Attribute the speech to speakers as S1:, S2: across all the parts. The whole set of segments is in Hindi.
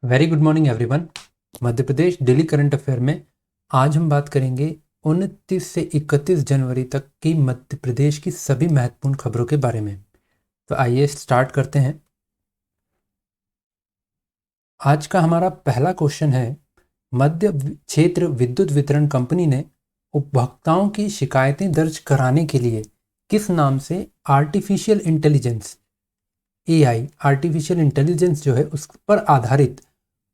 S1: Very good morning everyone. Madhya Pradesh daily current affair में आज हम बात करेंगे 29 से 31 जनवरी तक की मध्य प्रदेश की सभी महत्वपूर्ण खबरों के बारे में। तो आइए स्टार्ट करते हैं। आज का हमारा पहला क्वेश्चन है, मध्य क्षेत्र विद्युत वितरण कंपनी ने उपभोक्ताओं की शिकायतें दर्ज कराने के लिए किस नाम से artificial intelligence AI artificial intelligence जो है उस पर आधारित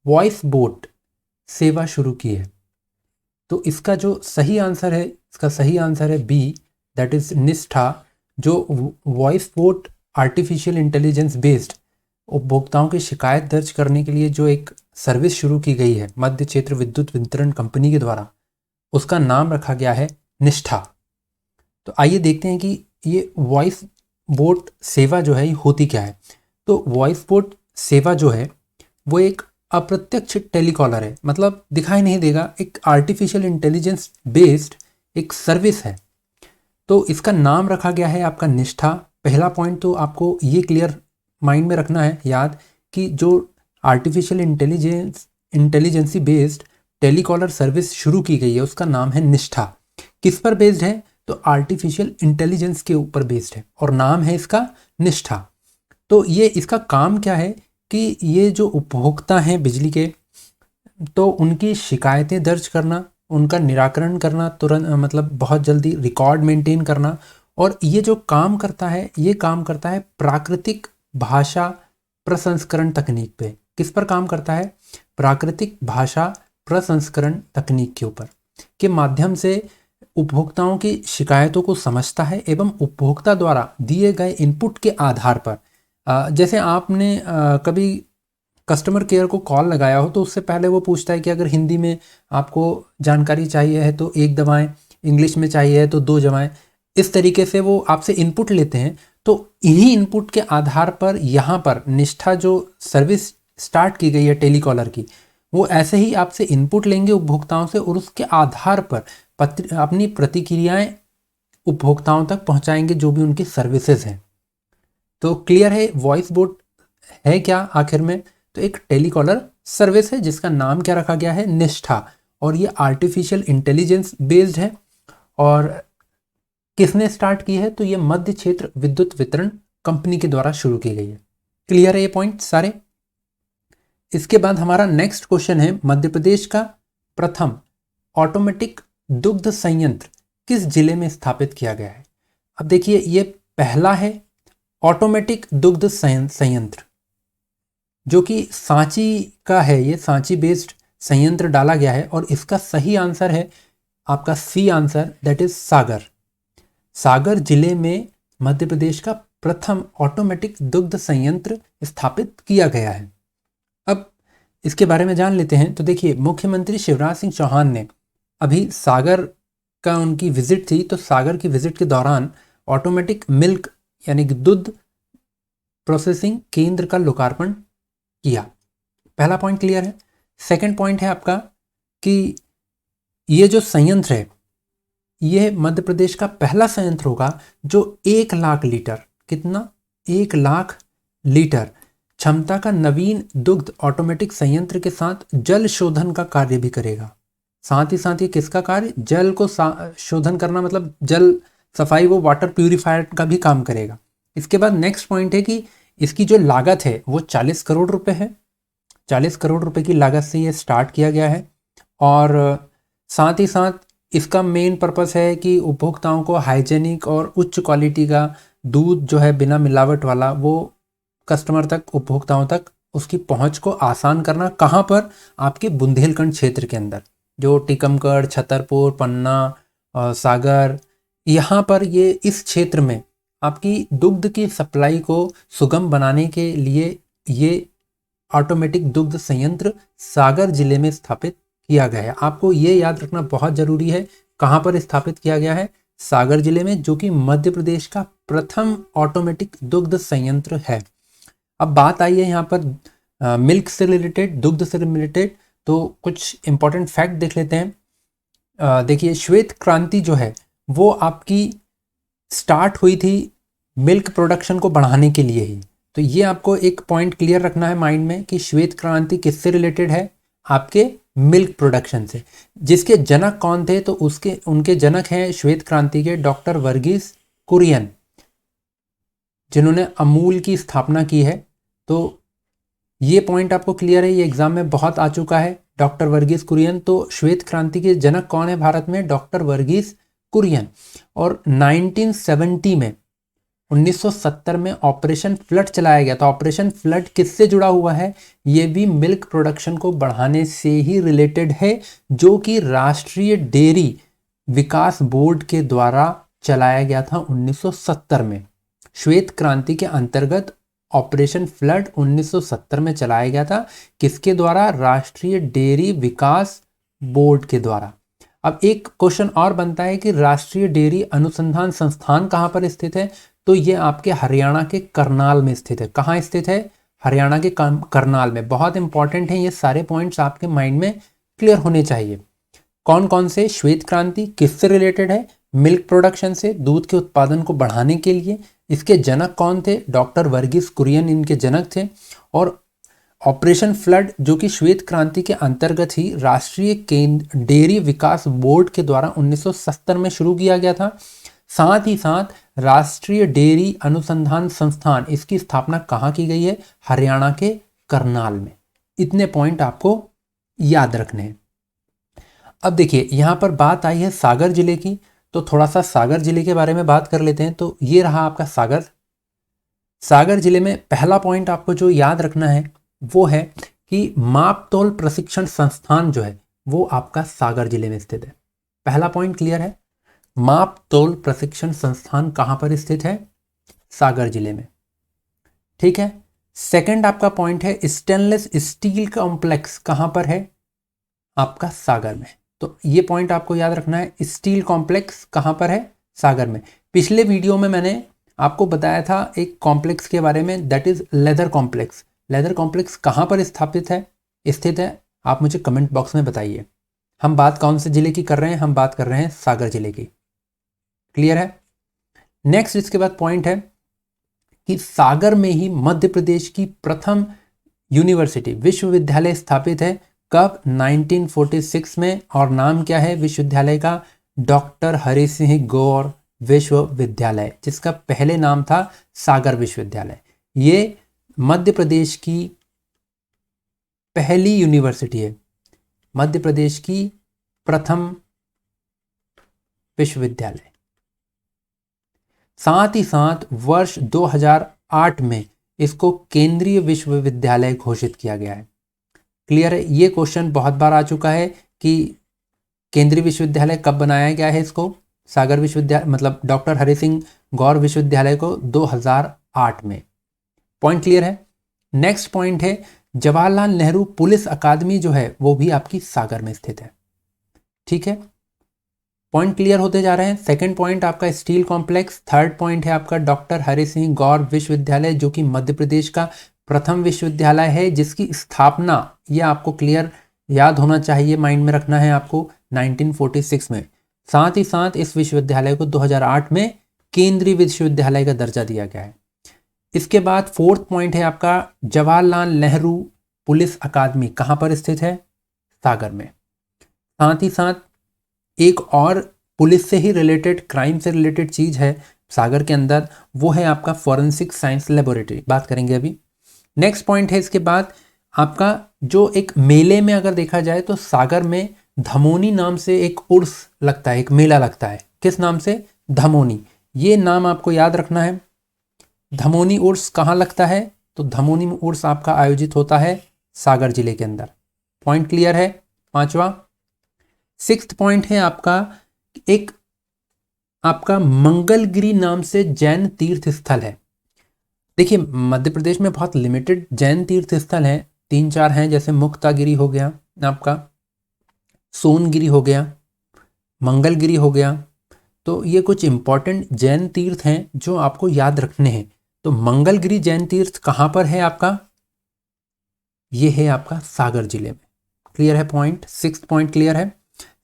S1: वॉइस बोट सेवा शुरू की है? तो इसका जो सही आंसर है, इसका सही आंसर है बी, दैट इज निष्ठा, जो voice boat artificial intelligence based उपभोक्ताओं की शिकायत दर्ज करने के लिए जो एक सर्विस शुरू की गई है मध्य क्षेत्र विद्युत वितरण कंपनी के द्वारा, उसका नाम रखा गया है निष्ठा। तो आइए देखते हैं कि ये वॉइस बोट सेवा जो है ये होती क्या है। तो वॉइस बोट सेवा जो है वो एक अप्रत्यक्ष टेलीकॉलर है, मतलब दिखाई नहीं देगा, एक आर्टिफिशियल इंटेलिजेंस बेस्ड एक सर्विस है। तो इसका नाम रखा गया है आपका निष्ठा। पहला पॉइंट तो आपको ये क्लियर माइंड में रखना है याद कि जो artificial intelligence based telecaller service शुरू की गई है उसका नाम है निष्ठा। किस पर बेस्ड है? तो आर्टिफिशियल इंटेलिजेंस के ऊपर बेस्ड है और नाम है इसका निष्ठा। तो ये इसका काम क्या है कि ये जो उपभोक्ता हैं बिजली के, तो उनकी शिकायतें दर्ज करना, उनका निराकरण करना तुरंत, मतलब बहुत जल्दी रिकॉर्ड मेंटेन करना। और ये जो काम करता है ये काम करता है प्राकृतिक भाषा प्रसंस्करण तकनीक पे। किस पर काम करता है? प्राकृतिक भाषा प्रसंस्करण तकनीक के ऊपर के माध्यम से उपभोक्ताओं की शिकायतों को समझता है एवं उपभोक्ता द्वारा दिए गए इनपुट के आधार पर, जैसे आपने कभी कस्टमर केयर को कॉल लगाया हो तो उससे पहले वो पूछता है कि अगर हिंदी में आपको जानकारी चाहिए है तो 1 दबाएं, इंग्लिश में चाहिए है तो 2 दबाएं। इस तरीके से वो आपसे इनपुट लेते हैं। तो इन्हीं इनपुट के आधार पर यहाँ पर निष्ठा जो सर्विस स्टार्ट की गई है टेलीकॉलर की, वो ऐसे ही आपसे इनपुट लेंगे उपभोक्ताओं से और उसके आधार पर अपनी प्रतिक्रियाएं उपभोक्ताओं तक पहुंचाएंगे जो भी उनकी सर्विसेज हैं। तो क्लियर है वॉइस बोट है क्या आखिर में? तो एक टेलीकॉलर सर्विस है जिसका नाम क्या रखा गया है? निष्ठा। और ये आर्टिफिशियल इंटेलिजेंस बेस्ड है। और किसने स्टार्ट की है? तो ये मध्य क्षेत्र विद्युत वितरण कंपनी के द्वारा शुरू की गई है। क्लियर है ये पॉइंट सारे? इसके बाद हमारा नेक्स्ट क्वेश्चन है, मध्य प्रदेश का प्रथम ऑटोमेटिक दुग्ध संयंत्र किस जिले में स्थापित किया गया है? अब देखिए ये पहला है ऑटोमेटिक दुग्ध संयंत्र जो कि सांची का है। ये सांची बेस्ड संयंत्र डाला गया है और इसका सही आंसर है आपका सी आंसर, दैट इज सागर। सागर जिले में मध्य प्रदेश का प्रथम ऑटोमेटिक दुग्ध संयंत्र स्थापित किया गया है। अब इसके बारे में जान लेते हैं। तो देखिए मुख्यमंत्री शिवराज सिंह चौहान ने अभी सागर का उनकी विजिट थी, तो सागर की विजिट के दौरान ऑटोमेटिक मिल्क यानी कि दूध प्रोसेसिंग केंद्र का लोकार्पण किया। पहला पॉइंट क्लियर है। सेकंड पॉइंट है आपका कि ये जो संयंत्र है ये मध्य प्रदेश का पहला संयंत्र होगा जो 1 लाख लीटर, कितना? 1 लाख लीटर क्षमता का नवीन दुग्ध ऑटोमेटिक संयंत्र के साथ जल शोधन का कार्य भी करेगा। साथ ही साथ ये किसका कार्य? जल को शोधन करना, मतलब जल सफाई, वो वाटर प्यूरिफायर का भी काम करेगा। इसके बाद नेक्स्ट पॉइंट है कि इसकी जो लागत है वो 40 करोड़ रुपए है। 40 करोड़ रुपए की लागत से ये स्टार्ट किया गया है। और साथ ही साथ इसका मेन पर्पस है कि उपभोक्ताओं को हाइजेनिक और उच्च क्वालिटी का दूध जो है बिना मिलावट वाला वो कस्टमर तक, उपभोक्ताओं तक उसकी पहुंच को आसान करना। कहाँ पर? आपके बुंदेलखंड क्षेत्र के अंदर, जो टीकमगढ़, छतरपुर, पन्ना, सागर, यहाँ पर ये इस क्षेत्र में आपकी दुग्ध की सप्लाई को सुगम बनाने के लिए ये ऑटोमेटिक दुग्ध संयंत्र सागर जिले में स्थापित किया गया है। आपको ये याद रखना बहुत जरूरी है, कहाँ पर स्थापित किया गया है? सागर जिले में, जो कि मध्य प्रदेश का प्रथम ऑटोमेटिक दुग्ध संयंत्र है। अब बात आई है यहाँ पर मिल्क से रिलेटेड, दुग्ध से रिलेटेड, तो कुछ इंपॉर्टेंट फैक्ट देख लेते हैं। देखिए श्वेत क्रांति जो है वो आपकी स्टार्ट हुई थी मिल्क प्रोडक्शन को बढ़ाने के लिए ही। तो ये आपको एक पॉइंट क्लियर रखना है माइंड में कि श्वेत क्रांति किससे रिलेटेड है, आपके मिल्क प्रोडक्शन से। जिसके जनक कौन थे, तो उनके जनक हैं श्वेत क्रांति के डॉक्टर वर्गीस कुरियन, जिन्होंने अमूल की स्थापना की है। तो ये पॉइंट आपको क्लियर है, ये एग्जाम में बहुत आ चुका है, डॉक्टर वर्गीस कुरियन। तो श्वेत क्रांति के जनक कौन है भारत में, डॉक्टर वर्गीस कुरियन। और 1970 में 1970 में ऑपरेशन फ्लड चलाया गया था। ऑपरेशन फ्लड किससे जुड़ा हुआ है, ये भी मिल्क प्रोडक्शन को बढ़ाने से ही रिलेटेड है, जो कि राष्ट्रीय डेयरी विकास बोर्ड के द्वारा चलाया गया था 1970 में। श्वेत क्रांति के अंतर्गत ऑपरेशन फ्लड 1970 में चलाया गया था, किसके द्वारा, राष्ट्रीय डेयरी विकास बोर्ड के द्वारा। अब एक क्वेश्चन और बनता है कि राष्ट्रीय डेयरी अनुसंधान संस्थान कहाँ पर स्थित है, तो ये आपके हरियाणा के करनाल में स्थित है। कहाँ स्थित है, हरियाणा के करनाल में। बहुत इंपॉर्टेंट है, ये सारे पॉइंट्स आपके माइंड में क्लियर होने चाहिए। कौन कौन से, श्वेत क्रांति किससे रिलेटेड है, मिल्क प्रोडक्शन से, दूध के उत्पादन को बढ़ाने के लिए। इसके जनक कौन थे, डॉक्टर वर्गीस कुरियन इनके जनक थे। और ऑपरेशन फ्लड जो कि श्वेत क्रांति के अंतर्गत ही राष्ट्रीय डेयरी विकास बोर्ड के द्वारा 1970 में शुरू किया गया था। साथ ही साथ राष्ट्रीय डेयरी अनुसंधान संस्थान, इसकी स्थापना कहाँ की गई है, हरियाणा के करनाल में। इतने पॉइंट आपको याद रखने हैं। अब देखिए यहाँ पर बात आई है सागर जिले की, तो थोड़ा सा सागर जिले के बारे में बात कर लेते हैं। तो ये रहा आपका सागर। सागर जिले में पहला पॉइंट आपको जो याद रखना है वो है कि मापतोल प्रशिक्षण संस्थान जो है वो आपका सागर जिले में स्थित है। पहला पॉइंट क्लियर है, मापतोल प्रशिक्षण संस्थान कहाँ पर स्थित है, सागर जिले में। ठीक है। सेकंड आपका पॉइंट है स्टेनलेस स्टील कॉम्प्लेक्स कहाँ पर है, आपका सागर में। तो ये पॉइंट आपको याद रखना है, स्टील कॉम्प्लेक्स कहाँ पर है, सागर में। पिछले वीडियो में मैंने आपको बताया था एक कॉम्प्लेक्स के बारे में, that is leather complex. Leather complex कहाँ पर स्थापित है, स्थित है, आप मुझे कमेंट बॉक्स में बताइए। हम बात कौन से जिले की कर रहे हैं, हम बात कर रहे हैं सागर जिले की। क्लियर है। नेक्स्ट इसके बाद पॉइंट है कि सागर में ही मध्य प्रदेश की प्रथम यूनिवर्सिटी विश्वविद्यालय स्थापित है। कब, 1946 में। और नाम क्या है विश्वविद्यालय का, डॉक्टर हरि सिंह गौर विश्वविद्यालय, जिसका पहले नाम था सागर विश्वविद्यालय। ये मध्य प्रदेश की पहली यूनिवर्सिटी है, मध्य प्रदेश की प्रथम विश्वविद्यालय। साथ ही साथ वर्ष 2008 में इसको केंद्रीय विश्वविद्यालय घोषित किया गया है। क्लियर है। ये क्वेश्चन बहुत बार आ चुका है कि केंद्रीय विश्वविद्यालय कब बनाया गया है इसको, सागर विश्वविद्यालय मतलब डॉक्टर हरि सिंह गौर विश्वविद्यालय को 2008 में। पॉइंट क्लियर है। नेक्स्ट पॉइंट है जवाहरलाल नेहरू पुलिस अकादमी जो है वो भी आपकी सागर में स्थित है। ठीक है, पॉइंट क्लियर होते जा रहे हैं। सेकंड पॉइंट आपका स्टील कॉम्प्लेक्स। थर्ड पॉइंट है आपका डॉक्टर हरि सिंह गौर विश्वविद्यालय जो कि मध्य प्रदेश का प्रथम विश्वविद्यालय है, जिसकी स्थापना, ये आपको क्लियर याद होना चाहिए, माइंड में रखना है आपको, 1946 में। साथ ही साथ इस विश्वविद्यालय को 2008 में केंद्रीय विश्वविद्यालय का दर्जा दिया गया है। इसके बाद फोर्थ पॉइंट है आपका जवाहरलाल नेहरू पुलिस अकादमी कहाँ पर स्थित है, सागर में। साथ ही साथ एक और पुलिस से ही रिलेटेड, क्राइम से रिलेटेड चीज़ है सागर के अंदर, वो है आपका फॉरेंसिक साइंस लेबोरेटरी, बात करेंगे अभी। नेक्स्ट पॉइंट है इसके बाद आपका जो एक मेले में अगर देखा जाए तो सागर में धमोनी नाम से एक उर्स लगता है, एक मेला लगता है। किस नाम से, धमोनी। ये नाम आपको याद रखना है। धमोनी उर्स कहाँ लगता है, तो धमोनी उर्स आपका आयोजित होता है सागर जिले के अंदर। पॉइंट क्लियर है। पांचवा, सिक्स्थ पॉइंट है आपका एक आपका मंगलगिरी नाम से जैन तीर्थ स्थल है। देखिए मध्य प्रदेश में बहुत लिमिटेड जैन तीर्थ स्थल हैं, 3-4 हैं, जैसे मुक्तागिरी हो गया आपका, सोनगिरी हो गया, मंगलगिरी हो गया। तो ये कुछ इंपॉर्टेंट जैन तीर्थ हैं जो आपको याद रखने हैं। तो मंगलगिरी जैन तीर्थ कहाँ पर है आपका, ये है आपका सागर जिले में। क्लियर है पॉइंट, सिक्स्थ पॉइंट क्लियर है।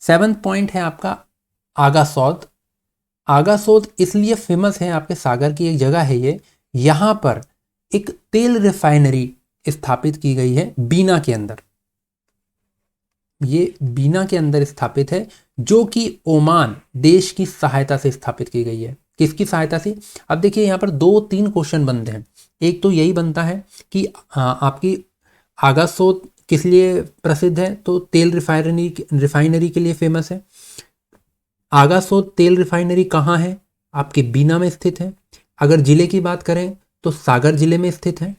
S1: सेवंथ पॉइंट है आपका आगासौद। आगासौद इसलिए फेमस है, आपके सागर की एक जगह है ये, यहाँ पर एक तेल रिफाइनरी स्थापित की गई है बीना के अंदर। ये बीना के अंदर स्थापित है, जो कि ओमान देश की सहायता से स्थापित की गई है। किसकी सहायता से? अब देखिए यहाँ पर 2-3 क्वेश्चन बनते हैं। एक तो यही बनता है कि आपकी आगा स्रोत किस लिए प्रसिद्ध है? तो तेल रिफाइनरी के लिए फेमस है। आगा स्रोत तेल रिफाइनरी कहाँ है? आपके बीना में स्थित है। अगर जिले की बात करें तो सागर जिले में स्थित है।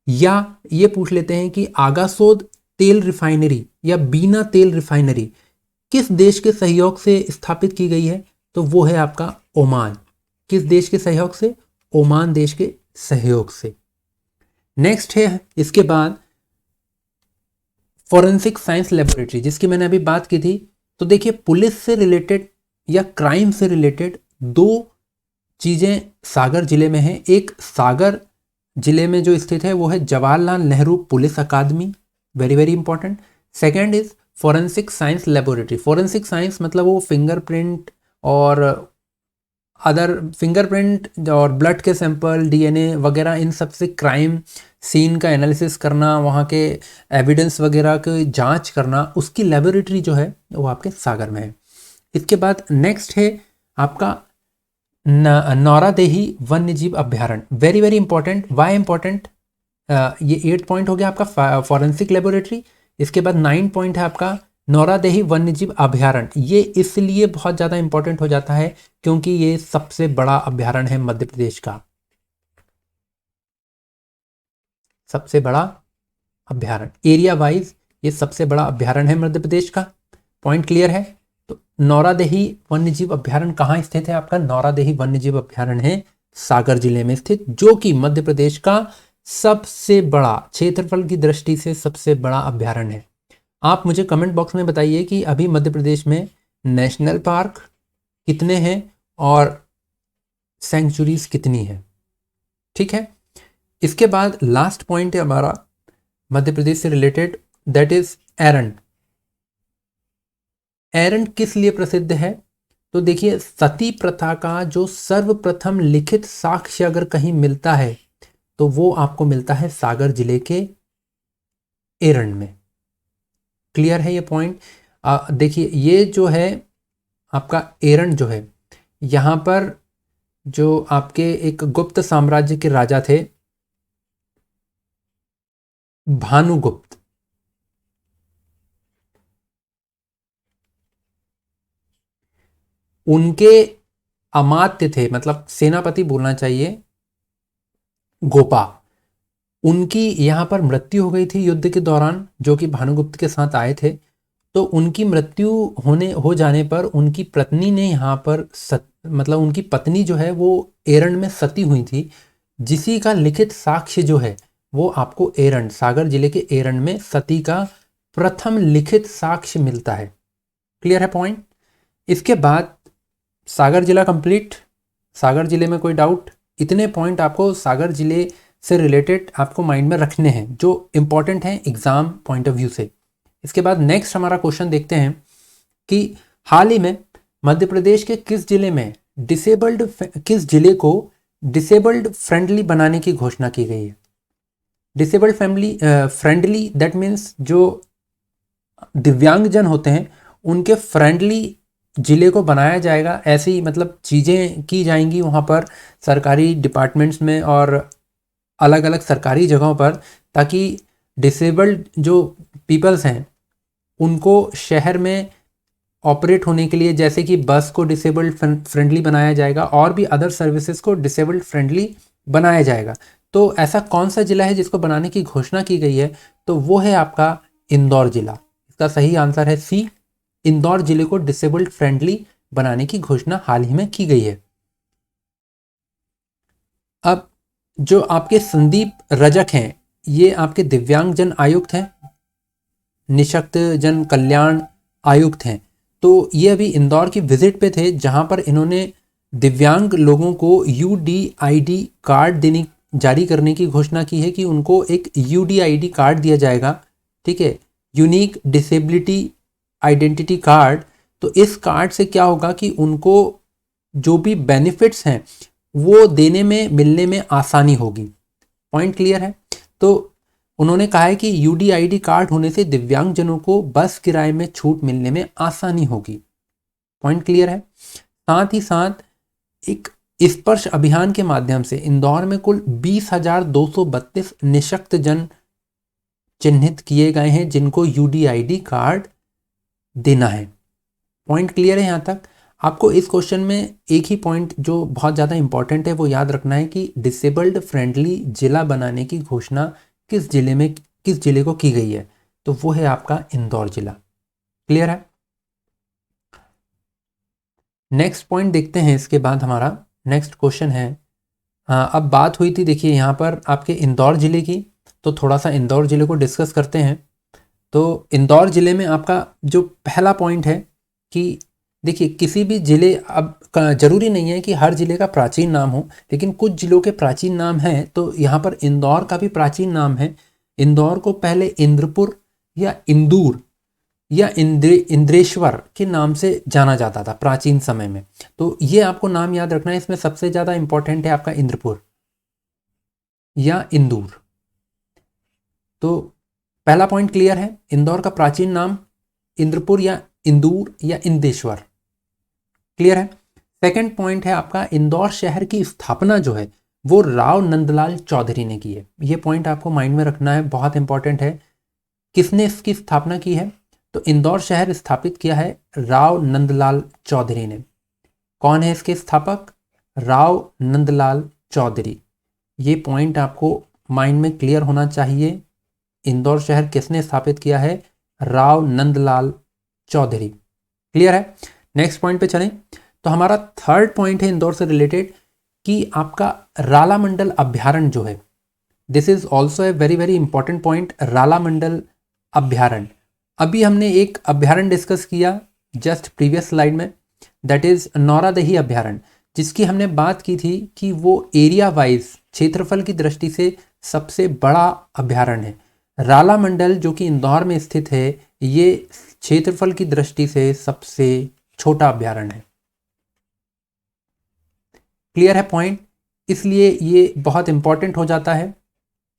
S1: या ये पूछ लेते हैं कि आगासोद तेल रिफाइनरी या बीना तेल रिफाइनरी किस देश के सहयोग से स्थापित की गई है? तो वो है आपका ओमान। किस देश के सहयोग से? ओमान देश के सहयोग से। नेक्स्ट है इसके बाद फॉरेंसिक साइंस लेबोरेटरी, जिसकी मैंने अभी बात की थी। तो देखिए, पुलिस से रिलेटेड या क्राइम से रिलेटेड 2 चीज़ें सागर जिले में हैं। एक सागर जिले में जो स्थित है वो है Jawaharlal Nehru police academy, very very important. Second is forensic science laboratory. Forensic science मतलब वो फिंगरप्रिंट और ब्लड के सैंपल, डीएनए वगैरह, इन सब से क्राइम सीन का एनालिसिस करना, वहाँ के एविडेंस वगैरह की जांच करना, उसकी लेबोरेटरी जो है वो आपके सागर में है। इसके बाद नेक्स्ट है आपका नौरादेही वन्यजीव अभ्यारण्य, very very important. Why important? ये 8 पॉइंट हो गया आपका फॉरेंसिक लेबोरेटरी। इसके बाद 9 पॉइंट है आपका नौरादेही वन्यजीव अभ्यारण्य। ये इसलिए बहुत ज़्यादा इंपॉर्टेंट हो जाता है क्योंकि ये सबसे बड़ा अभ्यारण्य है मध्य प्रदेश का, सबसे बड़ा अभ्यारण्य एरिया वाइज ये सबसे बड़ा अभ्यारण्य है मध्य प्रदेश का। पॉइंट क्लियर है? तो नौरादेही वन्यजीव अभ्यारण्य कहाँ स्थित है आपका? नौरादेही वन्यजीव अभ्यारण्य है सागर जिले में स्थित, जो कि मध्य प्रदेश का सबसे बड़ा, क्षेत्रफल की दृष्टि से सबसे बड़ा अभ्यारण्य है। आप मुझे कमेंट बॉक्स में बताइए कि अभी मध्य प्रदेश में नेशनल पार्क कितने हैं और सेंचुरीज कितनी है। ठीक है, इसके बाद लास्ट पॉइंट है हमारा मध्य प्रदेश से रिलेटेड, दैट इज एरंड। एरंड किस लिए प्रसिद्ध है? तो देखिए, सती प्रथा का जो सर्वप्रथम लिखित साक्ष्य अगर कहीं मिलता है तो वो आपको मिलता है सागर जिले के एरंड में। क्लियर है ये पॉइंट? देखिए, ये जो है आपका एरंड जो है, यहाँ पर जो आपके एक गुप्त साम्राज्य के राजा थे भानुगुप्त, उनके अमात्य थे, मतलब सेनापति बोलना चाहिए, गोपा। उनकी यहाँ पर मृत्यु हो गई थी युद्ध के दौरान, जो कि भानुगुप्त के साथ आए थे। तो उनकी मृत्यु हो जाने पर उनकी पत्नी ने यहाँ पर मतलब उनकी पत्नी जो है वो एरंड में सती हुई थी, जिसी का लिखित साक्ष्य जो है वो आपको एरंड, सागर जिले के एरंड में सती का प्रथम लिखित साक्ष्य मिलता है। क्लियर है पॉइंट? इसके बाद सागर जिला कंप्लीट। सागर जिले में कोई डाउट? इतने पॉइंट आपको सागर जिले से रिलेटेड आपको माइंड में रखने हैं जो इंपॉर्टेंट हैं एग्जाम पॉइंट ऑफ व्यू से। इसके बाद नेक्स्ट हमारा क्वेश्चन देखते हैं कि हाल ही में मध्य प्रदेश के किस जिले को डिसेबल्ड फ्रेंडली बनाने की घोषणा की गई है? डिसेबल्ड फ्रेंडली दैट मीन्स जो दिव्यांगजन होते हैं उनके फ्रेंडली जिले को बनाया जाएगा। ऐसी मतलब चीज़ें की जाएंगी वहाँ पर सरकारी डिपार्टमेंट्स में और अलग अलग सरकारी जगहों पर, ताकि डिसेबल्ड जो पीपल्स हैं उनको शहर में ऑपरेट होने के लिए, जैसे कि बस को डिसेबल्ड फ्रेंडली बनाया जाएगा और भी अदर सर्विसेज को डिसेबल्ड फ्रेंडली बनाया जाएगा। तो ऐसा कौन सा जिला है जिसको बनाने की घोषणा की गई है? तो वो है आपका इंदौर जिला। इसका सही आंसर है सी, इंदौर जिले को डिसेबल्ड फ्रेंडली बनाने की घोषणा हाल ही में की गई है। अब जो आपके संदीप रजक हैं, ये आपके दिव्यांगजन आयुक्त हैं, निशक्त जन कल्याण आयुक्त हैं। तो ये अभी इंदौर की विजिट पे थे, जहां पर इन्होंने दिव्यांग लोगों को UDID कार्ड जारी करने की घोषणा की है कि उनको एक UDID कार्ड दिया जाएगा। ठीक है, यूनिक डिसेबिलिटी आइडेंटिटी कार्ड। तो इस कार्ड से क्या होगा कि उनको जो भी बेनिफिट्स हैं वो मिलने में आसानी होगी। पॉइंट क्लियर है। तो उन्होंने कहा है कि यूडीआईडी कार्ड होने से दिव्यांगजनों को बस किराए में छूट मिलने में आसानी होगी। पॉइंट क्लियर है। साथ ही साथ एक स्पर्श अभियान के माध्यम से इंदौर में कुल 20,232 निःशक्त जन चिन्हित किए गए हैं जिनको यूडीआईडी कार्ड देना है। पॉइंट क्लियर है यहाँ तक। आपको इस क्वेश्चन में एक ही पॉइंट जो बहुत ज़्यादा इंपॉर्टेंट है वो याद रखना है कि डिसेबल्ड फ्रेंडली जिला बनाने की घोषणा किस जिले को की गई है, तो वो है आपका इंदौर जिला। क्लियर है। नेक्स्ट पॉइंट देखते हैं। इसके बाद हमारा नेक्स्ट क्वेश्चन है, अब बात हुई थी देखिए यहाँ पर आपके इंदौर ज़िले की, तो थोड़ा सा इंदौर ज़िले को डिस्कस करते हैं। तो इंदौर ज़िले में आपका जो पहला पॉइंट है कि देखिए किसी भी ज़िले, अब ज़रूरी नहीं है कि हर ज़िले का प्राचीन नाम हो, लेकिन कुछ ज़िलों के प्राचीन नाम हैं। तो यहाँ पर इंदौर का भी प्राचीन नाम है। इंदौर को पहले इंद्रपुर या इंदूर या इंद्रेश्वर के नाम से जाना जाता था प्राचीन समय में। तो ये आपको नाम याद रखना है। इसमें सबसे ज़्यादा इंपॉर्टेंट है आपका इंद्रपुर या इंदूर। तो पहला पॉइंट क्लियर है, इंदौर का प्राचीन नाम इंद्रपुर या इंदूर या इंदेश्वर। क्लियर है। सेकंड पॉइंट है आपका इंदौर शहर की स्थापना जो है वो राव नंदलाल चौधरी ने की है। ये पॉइंट आपको माइंड में रखना है, बहुत इंपॉर्टेंट है। किसने इसकी स्थापना की है? तो इंदौर शहर स्थापित किया है राव नंदलाल चौधरी ने। कौन है इसके स्थापक? राव नंदलाल चौधरी। ये पॉइंट आपको माइंड में क्लियर होना चाहिए। इंदौर शहर किसने स्थापित किया है? राव नंदलाल चौधरी। क्लियर है। नेक्स्ट पॉइंट पे चलें। तो हमारा थर्ड पॉइंट है इंदौर से रिलेटेड कि आपका राला मंडल अभ्यारण्य जो है, this is also a very very important point. Ralamandal अभ्यारण्य, अभी हमने एक अभ्यारण्य डिस्कस किया जस्ट प्रीवियस स्लाइड में, दैट इज नौरादही अभ्यारण्य, जिसकी हमने बात की थी कि वो एरिया वाइज क्षेत्रफल की दृष्टि से सबसे बड़ा अभ्यारण्य है। राला मंडल जो कि इंदौर में स्थित है, ये क्षेत्रफल की दृष्टि से सबसे छोटा अभ्यारण्य है। क्लियर है पॉइंट। इसलिए ये बहुत इंपॉर्टेंट हो जाता है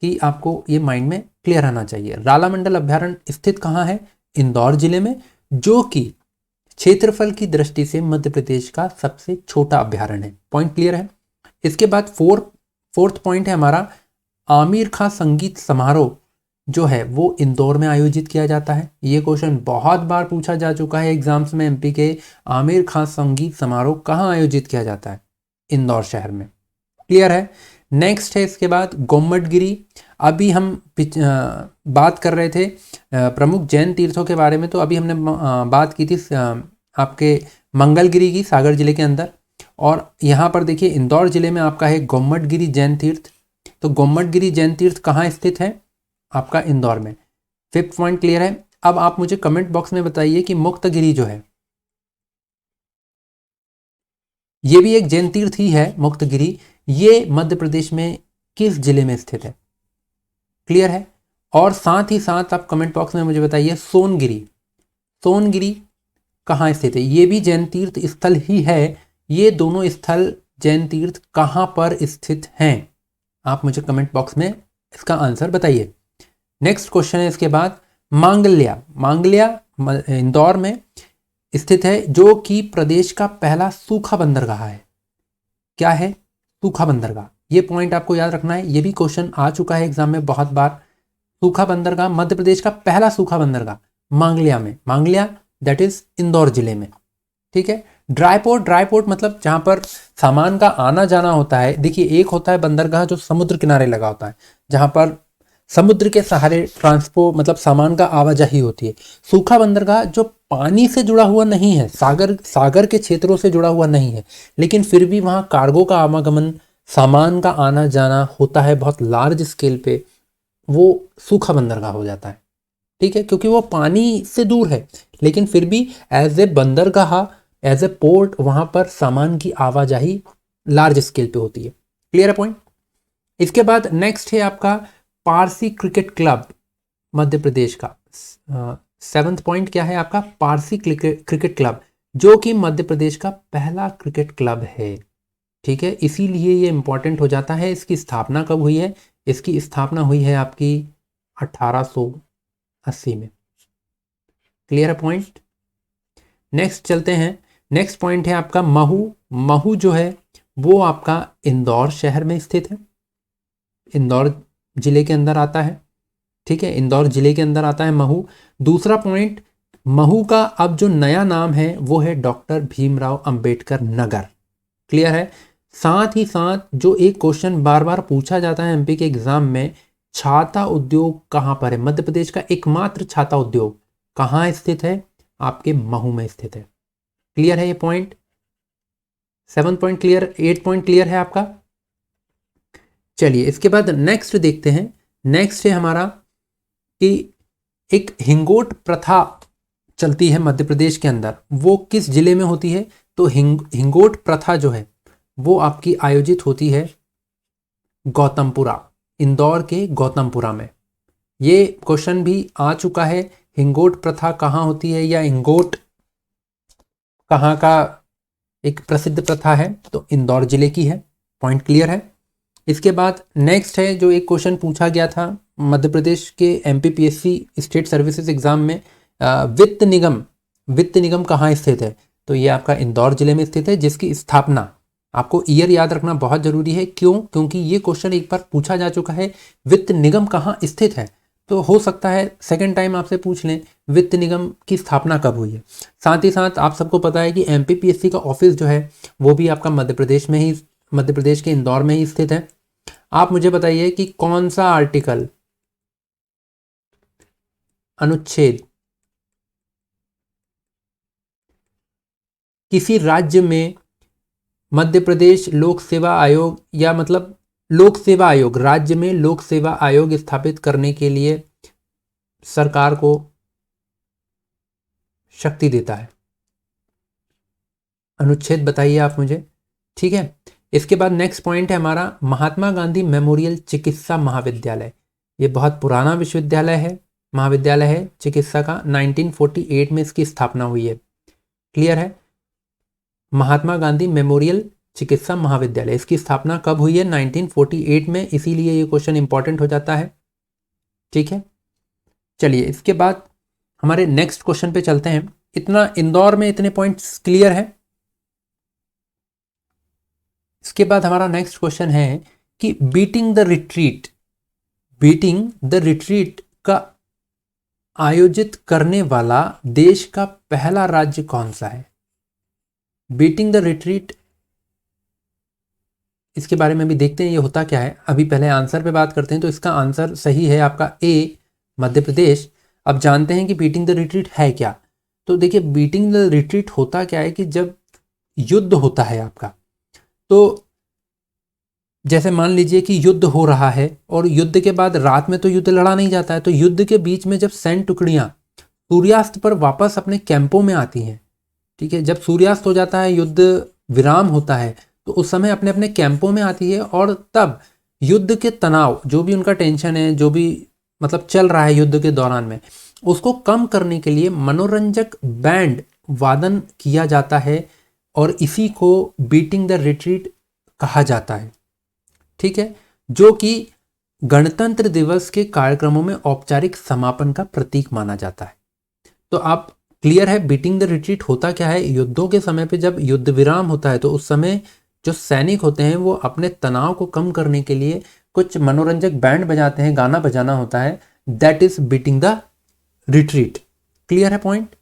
S1: कि आपको ये माइंड में क्लियर रहना चाहिए। राला मंडल अभ्यारण्य स्थित कहाँ है? इंदौर जिले में, जो कि क्षेत्रफल की दृष्टि से मध्य प्रदेश का सबसे छोटा अभ्यारण्य है। पॉइंट क्लियर है। इसके बाद फोर्थ पॉइंट है हमारा आमिर खां संगीत समारोह जो है वो इंदौर में आयोजित किया जाता है। ये क्वेश्चन बहुत बार पूछा जा चुका है एग्जाम्स में एमपी के। आमिर खां संगीत समारोह कहाँ आयोजित किया जाता है? इंदौर शहर में। क्लियर है। नेक्स्ट है इसके बाद गोम्मटगिरी। अभी हम बात कर रहे थे प्रमुख जैन तीर्थों के बारे में, तो अभी हमने बात की थी आपके मंगलगिरी की, सागर जिले के अंदर। और यहाँ पर देखिए इंदौर जिले में आपका है गोम्मटगिरी जैन तीर्थ। तो गोम्मटगिरी जैन तीर्थ कहाँ स्थित है? आपका इंदौर में। फिफ्थ पॉइंट क्लियर है। अब आप मुझे कमेंट बॉक्स में बताइए कि मुक्तगिरी जो है, ये भी एक जैन तीर्थ ही है मुक्तगिरी, ये मध्य प्रदेश में किस जिले में स्थित है? क्लियर है। और साथ ही साथ आप कमेंट बॉक्स में मुझे बताइए सोनगिरी कहाँ स्थित है? ये भी जैन तीर्थ स्थल ही है। ये दोनों स्थल जैन तीर्थ कहाँ पर स्थित हैं? आप मुझे कमेंट बॉक्स में इसका आंसर बताइए। नेक्स्ट क्वेश्चन है इसके बाद मांगल्या इंदौर में स्थित है, जो कि प्रदेश का पहला सूखा बंदरगाह है। क्या है? सूखा बंदरगाह। ये पॉइंट आपको याद रखना है, ये भी क्वेश्चन आ चुका है एग्जाम में बहुत बार। सूखा बंदरगाह, मध्य प्रदेश का पहला सूखा बंदरगाह मांगल्या दैट इज इंदौर जिले में। ठीक है। ड्राई पोर्ट मतलब जहां पर सामान का आना जाना होता है। देखिए एक होता है बंदरगाह जो समुद्र किनारे लगा होता है, जहां पर समुद्र के सहारे मतलब सामान का आवाजाही होती है। सूखा बंदरगाह जो पानी से जुड़ा हुआ नहीं है, सागर के क्षेत्रों से जुड़ा हुआ नहीं है, लेकिन फिर भी वहाँ कार्गो का आवागमन, सामान का आना जाना होता है बहुत लार्ज स्केल पे, वो सूखा बंदरगाह हो जाता है। ठीक है, क्योंकि वो पानी से दूर है, लेकिन फिर भी एज ए बंदरगाह, एज ए पोर्ट, वहाँ पर सामान की आवाजाही लार्ज स्केल पे होती है। क्लियर है पॉइंट। इसके बाद नेक्स्ट है आपका पारसी क्रिकेट क्लब मध्य प्रदेश का। सेवंथ पॉइंट क्या है आपका? पारसी क्रिकेट क्लब, जो कि मध्य प्रदेश का पहला क्रिकेट क्लब है। ठीक है, इसीलिए ये इंपॉर्टेंट हो जाता है। इसकी स्थापना कब हुई है? इसकी स्थापना हुई है आपकी 1880 में। क्लियर है पॉइंट। नेक्स्ट चलते हैं। नेक्स्ट पॉइंट है आपका महू। महू जो है वो आपका इंदौर शहर में स्थित है, इंदौर जिले के अंदर आता है। ठीक है, इंदौर जिले के अंदर आता है महू। दूसरा पॉइंट, महू का अब जो नया नाम है वो है डॉक्टर भीमराव अंबेडकर नगर। क्लियर है। साथ ही साथ जो एक क्वेश्चन बार बार पूछा जाता है एमपी के एग्जाम में, छाता उद्योग कहाँ पर है? मध्य प्रदेश का एकमात्र छाता उद्योग कहाँ स्थित है? आपके महू में स्थित है। क्लियर है ये point. 7 point clear, 8 point clear है आपका। चलिए इसके बाद नेक्स्ट देखते हैं। नेक्स्ट है हमारा कि एक हिंगोट प्रथा चलती है मध्य प्रदेश के अंदर, वो किस जिले में होती है? तो हिंगोट प्रथा जो है वो आपकी आयोजित होती है गौतमपुरा, इंदौर के गौतमपुरा में। ये क्वेश्चन भी आ चुका है, हिंगोट प्रथा कहाँ होती है या हिंगोट कहाँ का एक प्रसिद्ध प्रथा है? तो इंदौर जिले की है। पॉइंट क्लियर है। इसके बाद नेक्स्ट है जो एक क्वेश्चन पूछा गया था मध्य प्रदेश के एमपीपीएससी स्टेट सर्विसेज एग्जाम में, वित्त निगम कहाँ स्थित है? तो ये आपका इंदौर जिले में स्थित है, जिसकी स्थापना, आपको ईयर याद रखना बहुत जरूरी है। क्यों? क्योंकि ये क्वेश्चन एक बार पूछा जा चुका है, वित्त निगम कहाँ स्थित है, तो हो सकता है सेकंड टाइम आपसे पूछ लें वित्त निगम की स्थापना कब हुई है। साथ ही साथ आप सबको पता है कि एमपीपीएससी का ऑफिस जो है वो भी आपका मध्य प्रदेश के इंदौर में ही स्थित है। आप मुझे बताइए कि कौन सा आर्टिकल, अनुच्छेद किसी राज्य में मध्य प्रदेश लोक सेवा आयोग या मतलब लोक सेवा आयोग, राज्य में लोक सेवा आयोग स्थापित करने के लिए सरकार को शक्ति देता है? अनुच्छेद बताइए आप मुझे। ठीक है, इसके बाद नेक्स्ट पॉइंट है हमारा महात्मा गांधी मेमोरियल चिकित्सा महाविद्यालय। ये बहुत पुराना विश्वविद्यालय है, महाविद्यालय है चिकित्सा का। 1948 में इसकी स्थापना हुई है। क्लियर है। महात्मा गांधी मेमोरियल चिकित्सा महाविद्यालय, इसकी स्थापना कब हुई है? 1948 में, इसीलिए ये क्वेश्चन इंपॉर्टेंट हो जाता है। ठीक है, चलिए इसके बाद हमारे नेक्स्ट क्वेश्चन पे चलते हैं। इतना इंदौर में इतने पॉइंट्स क्लियर है। इसके बाद हमारा नेक्स्ट क्वेश्चन है कि बीटिंग द रिट्रीट का आयोजित करने वाला देश का पहला राज्य कौन सा है? बीटिंग द रिट्रीट, इसके बारे में भी देखते हैं ये होता क्या है। अभी पहले आंसर पे बात करते हैं। तो इसका आंसर सही है आपका ए, मध्य प्रदेश। अब जानते हैं कि बीटिंग द रिट्रीट है क्या। तो देखिए बीटिंग द रिट्रीट होता क्या है कि जब युद्ध होता है आपका, तो जैसे मान लीजिए कि युद्ध हो रहा है और युद्ध के बाद रात में तो युद्ध लड़ा नहीं जाता है, तो युद्ध के बीच में जब सैन्य टुकड़ियां सूर्यास्त पर वापस अपने कैंपों में आती हैं, ठीक है, जब सूर्यास्त हो जाता है, युद्ध विराम होता है, तो उस समय अपने अपने कैंपों में आती है और तब युद्ध के तनाव, जो भी उनका टेंशन है, जो भी मतलब चल रहा है युद्ध के दौरान में, उसको कम करने के लिए मनोरंजक बैंड वादन किया जाता है और इसी को बीटिंग द रिट्रीट कहा जाता है। ठीक है, जो कि गणतंत्र दिवस के कार्यक्रमों में औपचारिक समापन का प्रतीक माना जाता है। तो आप क्लियर है बीटिंग द रिट्रीट होता क्या है? युद्धों के समय पे जब युद्ध विराम होता है तो उस समय जो सैनिक होते हैं वो अपने तनाव को कम करने के लिए कुछ मनोरंजक बैंड बजाते हैं, गाना बजाना होता है, that is beating the retreat. Clear है पॉइंट।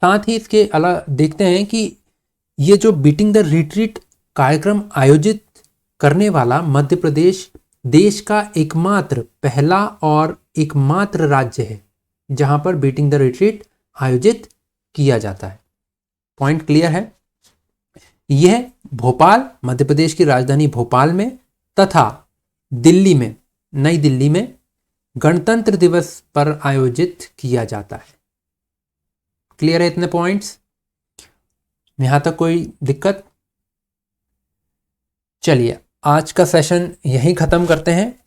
S1: साथ ही इसके अलावा देखते हैं कि ये जो बीटिंग द रिट्रीट कार्यक्रम आयोजित करने वाला मध्य प्रदेश देश का एकमात्र पहला और एकमात्र राज्य है जहां पर बीटिंग द रिट्रीट आयोजित किया जाता है। पॉइंट क्लियर है। यह भोपाल, मध्य प्रदेश की राजधानी भोपाल में तथा दिल्ली में, नई दिल्ली में गणतंत्र दिवस पर आयोजित किया जाता है। क्लियर है इतने पॉइंट्स? यहां तक कोई दिक्कत? चलिए आज का सेशन यहीं ख़त्म करते हैं।